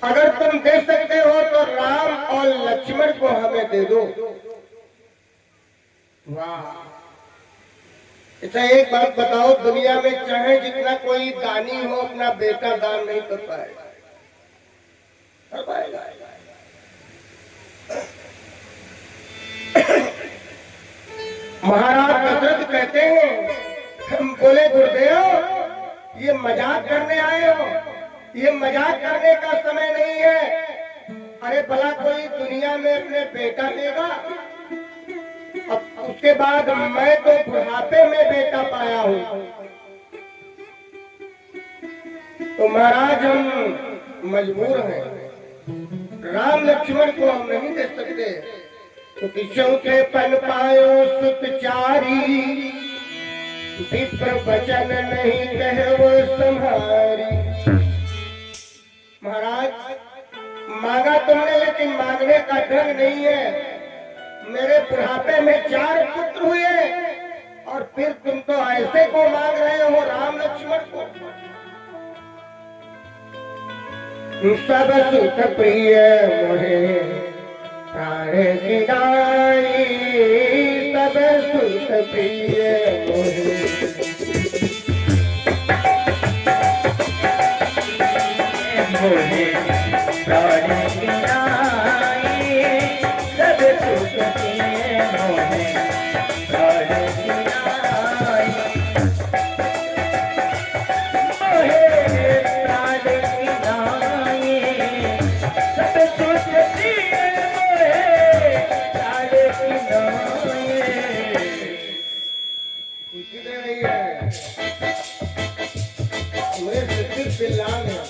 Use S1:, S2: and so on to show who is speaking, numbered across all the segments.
S1: अगर तुम दे सकते हो तो राम और लक्ष्मण को हमें दे दो। वाह! अच्छा एक बात बताओ, दुनिया में चाहे जितना कोई दानी हो अपना बेटा दान नहीं कर पाएगा, कर पाएगा? महाराज दशरथ कहते हैं, हम बोले गुरुदेव ये मजाक करने आए हो, ये मजाक करने का समय नहीं है। अरे भला कोई दुनिया में अपने बेटा देगा? अब उसके बाद मैं तो बुढ़ापे में बेटा पाया हूं, तो महाराज हम मजबूर हैं, राम लक्ष्मण को हम नहीं दे सकते। तो चौथे पन पायो सुतचारी, विप्र वचन नहीं कहवो संहारी। महाराज मांगा तुमने, लेकिन मांगने का ढंग नहीं है। मेरे बुढ़ापे में 4 पुत्र हुए और फिर तुम तो ऐसे को मांग रहे हो राम लक्ष्मण को। सब सुख प्रिय मोहे प्राण की दाई, सब सुख प्रिय मोहे
S2: मोहे प्राण की दाई, सब सुख प्रिय मोहे प्राण की दाई, मोहे प्राण की दाई, सब सुख प्रिय मोहे प्राण की दाई।
S1: खुशी दे रही है, मेरे सिर पिल्लान है।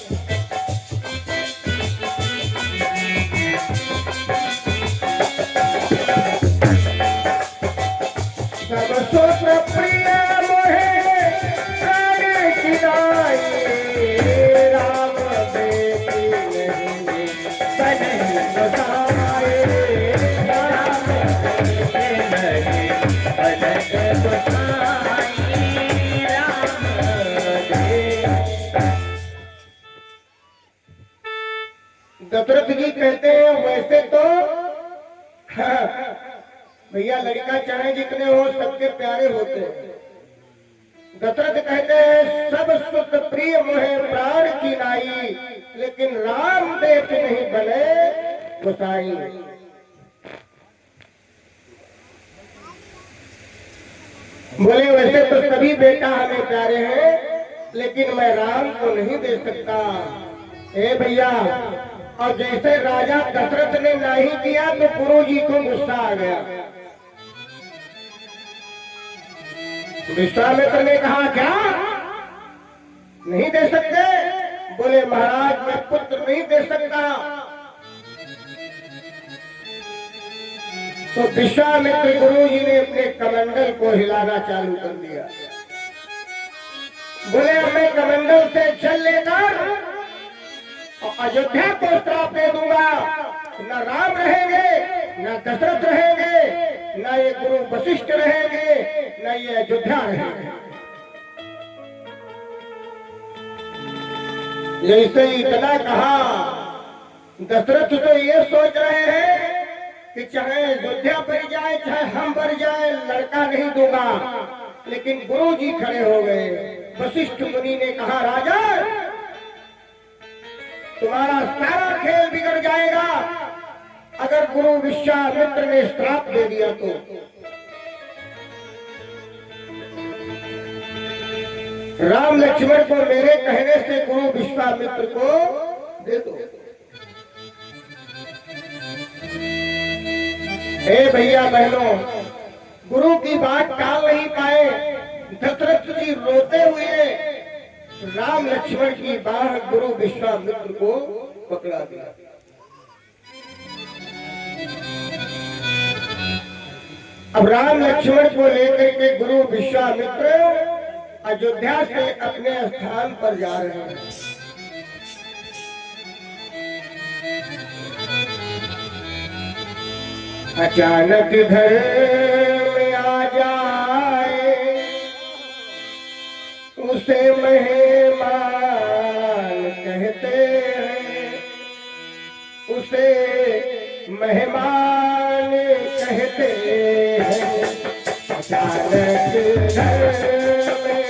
S1: सब सुख प्रिय मोहे प्राण की दाई, राम बेटी नहीं
S2: बनहि गोसाई, राम नहीं अलग गोसाई, राम दे।
S1: दशरथ जी कहते हैं वैसे तो भैया लड़का चाहे जितने हो सबके प्यारे होते हैं। दशरथ कहते हैं सब सुख प्रिय मोहे प्राण की नाई, लेकिन राम देश नहीं बने गोसाई। बोले वैसे तो सभी बेटा हमें प्यारे हैं, लेकिन मैं राम को नहीं दे सकता। ए भैया, और जैसे राजा दशरथ ने नहीं किया तो गुरु जी को गुस्सा आ गया। विश्वामित्र ने कहा क्या नहीं दे सकते? बोले महाराज मैं पुत्र नहीं दे सकता। तो विश्वामित्र गुरु जी ने अपने कमंडल को हिलाना चालू कर दिया। बोले मैं कमंडल से जल लेकर अयोध्या को श्राप दे दूंगा, न राम रहेंगे, न दशरथ रहेंगे, न ये गुरु वशिष्ठ रहेंगे, न ये अयोध्या रहेंगे। जैसे इतना कहा, दशरथ तो ये सोच रहे हैं कि चाहे अयोध्या बढ़ जाए चाहे हम बढ़ जाए लड़का नहीं दूंगा, लेकिन गुरु जी खड़े हो गए। वशिष्ठ मुनि ने कहा राजा तुम्हारा सारा खेल बिगड़ जाएगा अगर गुरु विश्वामित्र ने श्राप दे दिया तो। राम लक्ष्मण को मेरे कहने से गुरु विश्वामित्र को दे दो। हे भैया बहनों, गुरु की बात टाल नहीं पाए। दशरथ जी रोते हुए राम लक्ष्मण की बाह गुरु विश्वामित्र को पकड़ा दिया। अब राम लक्ष्मण को लेकर के गुरु विश्वामित्र अयोध्या से अपने स्थान पर जा रहे हैं। अचानक घर में आ जाए उसे मेहमान कहते हैं, उसे मेहमान कहते हैं। अचानक घर में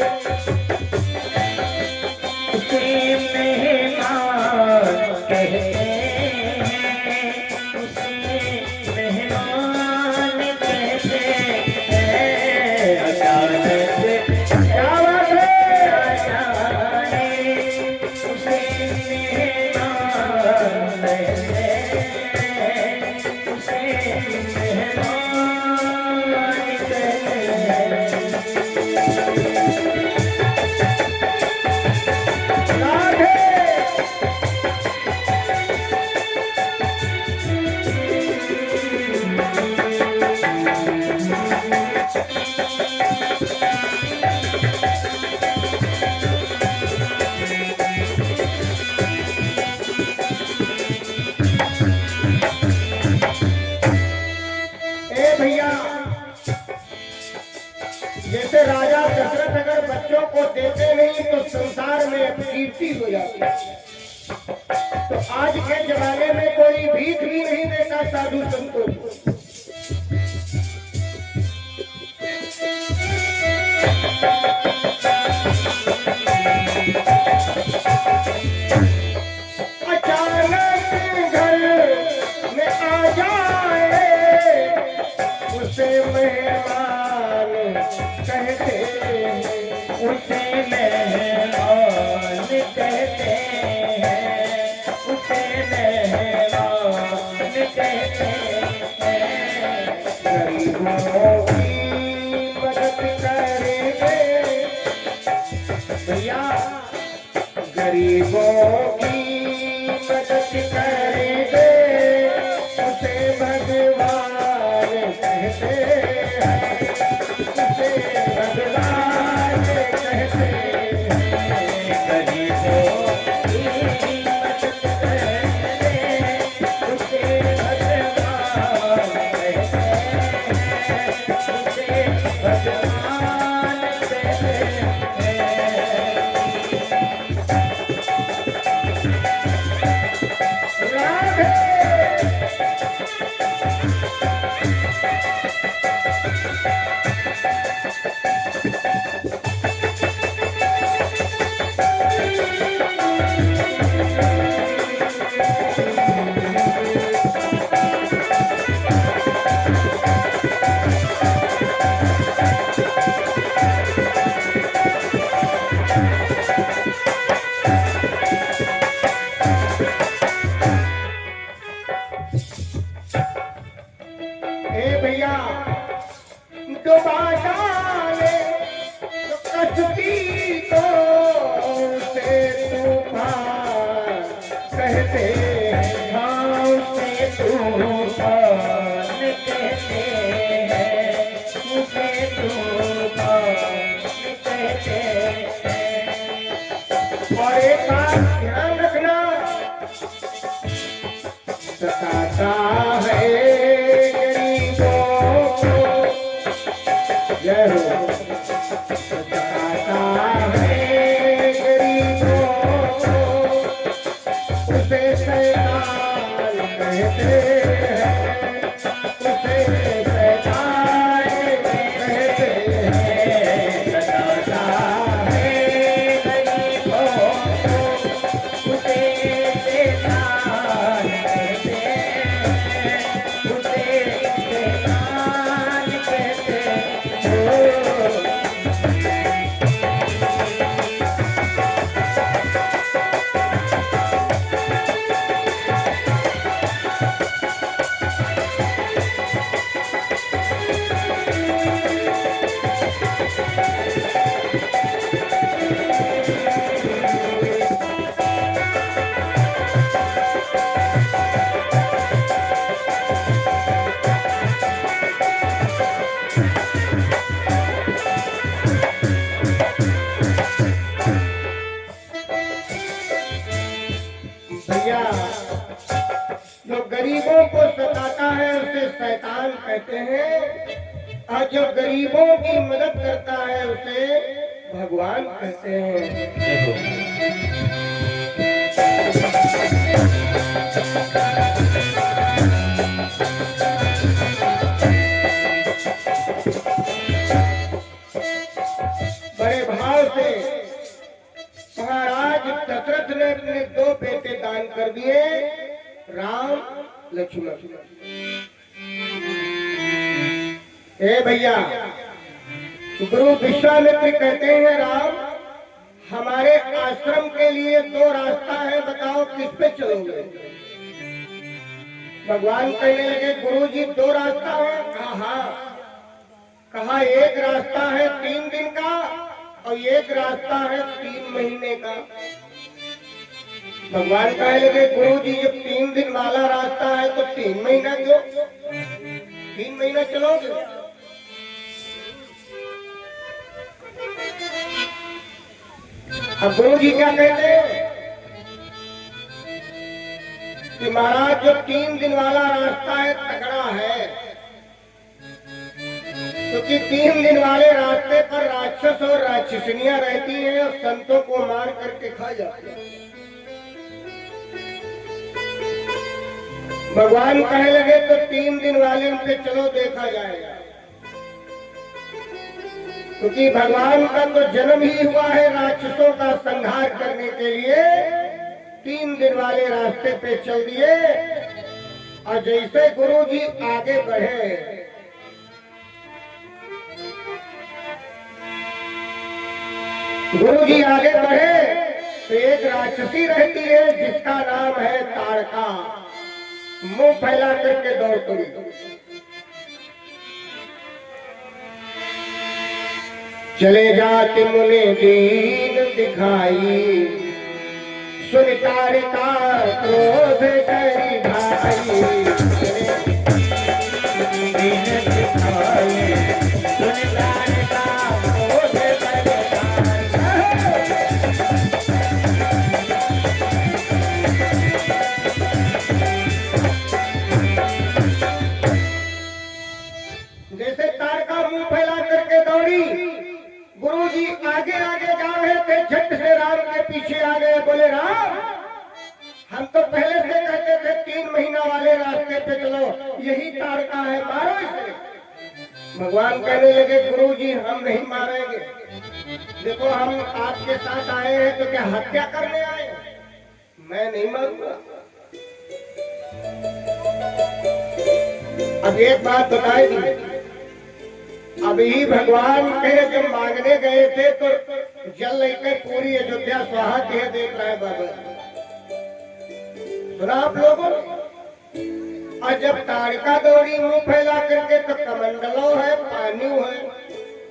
S2: उसे मेहमान कहते हैं, उसे मेहमान कहते हैं। अचानक
S1: क्या बात है?
S2: उसे मेहमान कहते हैं, उसे मेहमान कहते हैं।
S1: राधे। ए भैया, जैसे राजा दशरथ अगर बच्चों को देते नहीं तो संसार में अपकीर्ति हो जाती है। तो आज के जमाने में कोई भीख भी नहीं देता साधु संतों को। अचानक घर में आ जाए उसे मेहमान कहते हैं,
S2: उसे मेहमान कहते हैं, उसे मेहमान कहते हैं।
S1: गरीबों की मदद करेंगे भैया, गरीबों की मदद करेंगे उसे भगवान कहते हैं, उसे भगवान कहते हैं।
S2: गरीबों की मदद करते, उसे भगवान कहते हैं, उसे भगवान कहते हैं।
S1: राधे। ए भैया, डुबा डाले तो कश्ती को उसे तूफान कहते हैं।
S2: हाँ, उसे तूफान कहते हैं, उसे तूफान कहते हैं।
S1: और एक बात ध्यान रखना, सताता है गरीबों को, जय हो, सताता है गरीबों को उसे शैतान कहते हैं, उसे शैतान कहते हैं।
S2: सताता है गरीबों को, उसे शैतान कहते हैं, उसे शैतान कहते हैं।
S1: करता है उसे शैतान कहते हैं, और जो गरीबों की मदद करता है उसे भगवान कहते हैं। बड़े भाव से महाराज दशरथ ने अपने 2 बेटे दान कर दिए, राम लक्ष्मण। हे भैया, गुरु विश्वामित्र कहते हैं, राम हमारे आश्रम के लिए 2 रास्ता है, बताओ किस पे चलोगे? भगवान कहने लगे, गुरु जी 2 रास्ता है? कहा एक रास्ता है 3 दिन का और एक रास्ता है 3 महीने का। भगवान कहने लगे, गुरु जी जब 3 दिन वाला रास्ता है तो 3 महीना क्यों? 3 महीना चलोगे? अब गुरु जी क्या कहते हैं कि महाराज जो 3 दिन वाला रास्ता है तगड़ा है, क्योंकि 3 दिन वाले रास्ते पर राक्षस और राक्षसनियां रहती हैं और संतों को मार करके खा जाती हैं। भगवान कहने लगे तो 3 दिन वाले उनसे चलो देखा जाएगा, क्योंकि भगवान का तो जन्म ही हुआ है राक्षसों का संहार करने के लिए। 3 दिन वाले रास्ते पे चल दिए, और जैसे गुरु जी आगे बढ़े, गुरु जी आगे बढ़े तो एक राक्षसी रहती है जिसका नाम है ताड़का, मुंह फैला करके दौड़ पड़ी। चले जाते मुने दीन दिखाई, सुन ताड़का क्रोध करी भाई। दीन दिखाई, सुन ताड़का क्रोध करी भाई। जैसे ताड़का मुंह फैला करके दौड़ी, गुरु जी आगे आगे जा रहे थे, झट से राम के पीछे आ गए, बोले राम हम तो पहले से कहते थे 3 महीना वाले रास्ते पे चलो, यही ताड़का है, मारो इसे। भगवान कहने लगे, गुरु जी हम नहीं मारेंगे, देखो हम आपके साथ आए हैं तो क्या हत्या करने आए? मैं नहीं मारूंगा। अब एक बात बताई दी, अभी भगवान के जब मांगने गए थे तो जल लेकर पूरी अयोध्या स्वाहा किए देख रहा है बाबा, सुना आप लोगों ने? और जब ताड़का दौड़ी मुंह फैला करके तो कमंडलों है, पानी है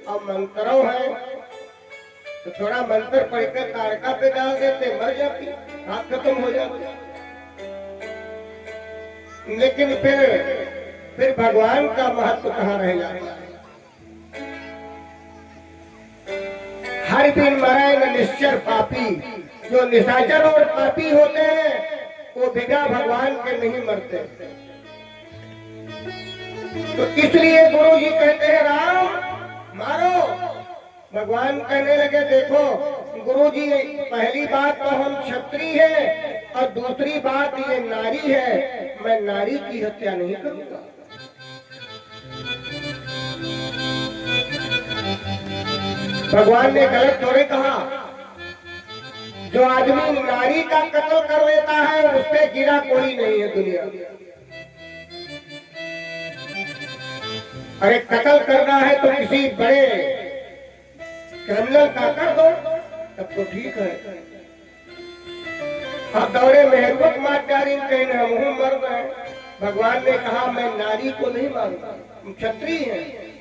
S1: और मंत्रों है, तो थोड़ा मंत्र पढ़कर ताड़का पे डाल देते, मर जाती, रात खत्म हो जाती। लेकिन फिर भगवान का महत्व कहाँ रह जाता? हर दिन मरे न निश्चर पापी, जो निशाचर और पापी होते हैं वो बिना भगवान के नहीं मरते। तो इसलिए गुरु जी कहते हैं राम मारो। भगवान कहने लगे, देखो गुरु जी पहली बात तो हम क्षत्रिय हैं और दूसरी बात ये नारी है, मैं नारी की हत्या नहीं करूंगा। भगवान ने गलत थोड़े कहा, जो आदमी नारी का कत्ल कर लेता है उससे गिरा कोई नहीं है दुनिया। अरे कत्ल करना है तो किसी बड़े क्रिमिनल का कर दो, तब तो ठीक है। अब दौड़े मेहरबत मार डाली, कहीं हम मर गए। भगवान ने कहा मैं नारी को नहीं मारूंगा, हम क्षत्रिय हैं।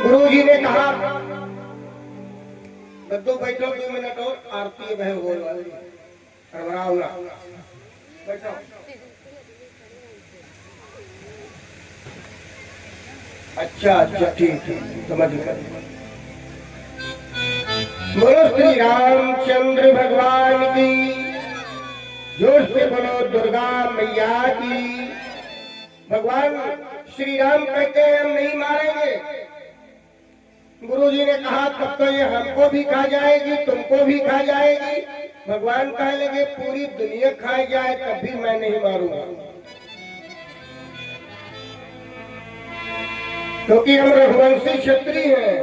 S1: गुरु जी ने कहा बद्दू बैठो 2 मिनट और, आरती बह हो बैठो। अच्छा ठीक समझ गए। बोलो श्री रामचंद्र भगवान की, जोर से बोलो दुर्गा मैया की। भगवान श्री राम कहते हैं हम नहीं मारेंगे। गुरु जी ने कहा तब तो ये हमको भी खा जाएगी, तुमको भी खा जाएगी। भगवान कह लगे पूरी दुनिया खा जाए तब भी मैं नहीं मारूंगा, क्योंकि हम रघुवंशी क्षत्रिय हैं,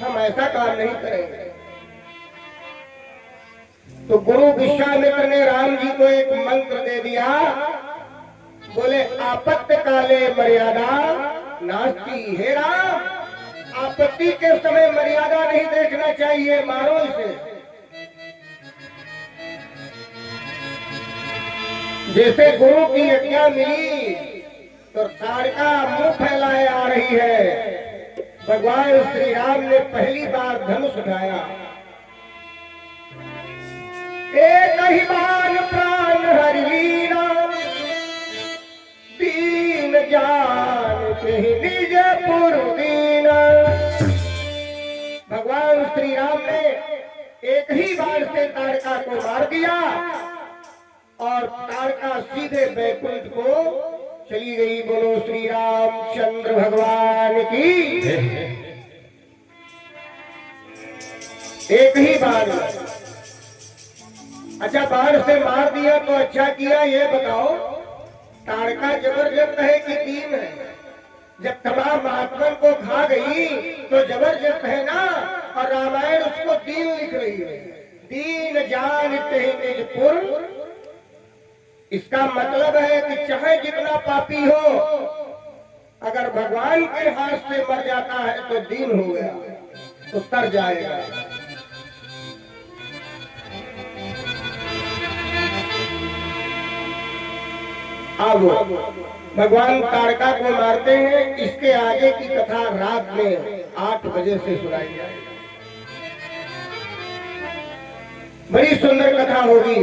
S1: हम ऐसा काम नहीं करेंगे। तो गुरु विश्वामित्र ने राम जी को एक मंत्र दे दिया, बोले आपत्ति काले मर्यादा नास्ति। हे राम, आपत्ति के समय मर्यादा नहीं देखना चाहिए, मारो इसे। जैसे गुरु की आज्ञा मिली तो ताड़का मुंह फैलाए आ रही है। भगवान श्री राम ने पहली बार धनुष उठाया, एक ही बाण प्राण हरि लीना, दीन जान के निज पुरदीना। भगवान श्री राम ने एक ही बाण से ताड़का को मार दिया और ताड़का सीधे बैकुंठ को चली गई। बोलो श्री रामचंद्र भगवान की। एक ही बाण। अच्छा, बाण से मार दिया तो अच्छा किया। ये बताओ, ताड़का जबरदस्त है कि दीन है? जब तमाम महात्मा को खा गई तो जबरदस्त है ना, और रामायण उसको दीन लिख रही है। दीन जान ते निजपुर। इसका मतलब है कि चाहे जितना पापी हो, अगर भगवान के हाथ से मर जाता है तो दीन हो गया, तो तर जाएगा। अब भगवान ताड़का को मारते हैं। इसके आगे की कथा रात में 8 बजे से सुनाई जाएगी। बड़ी सुंदर कथा होगी।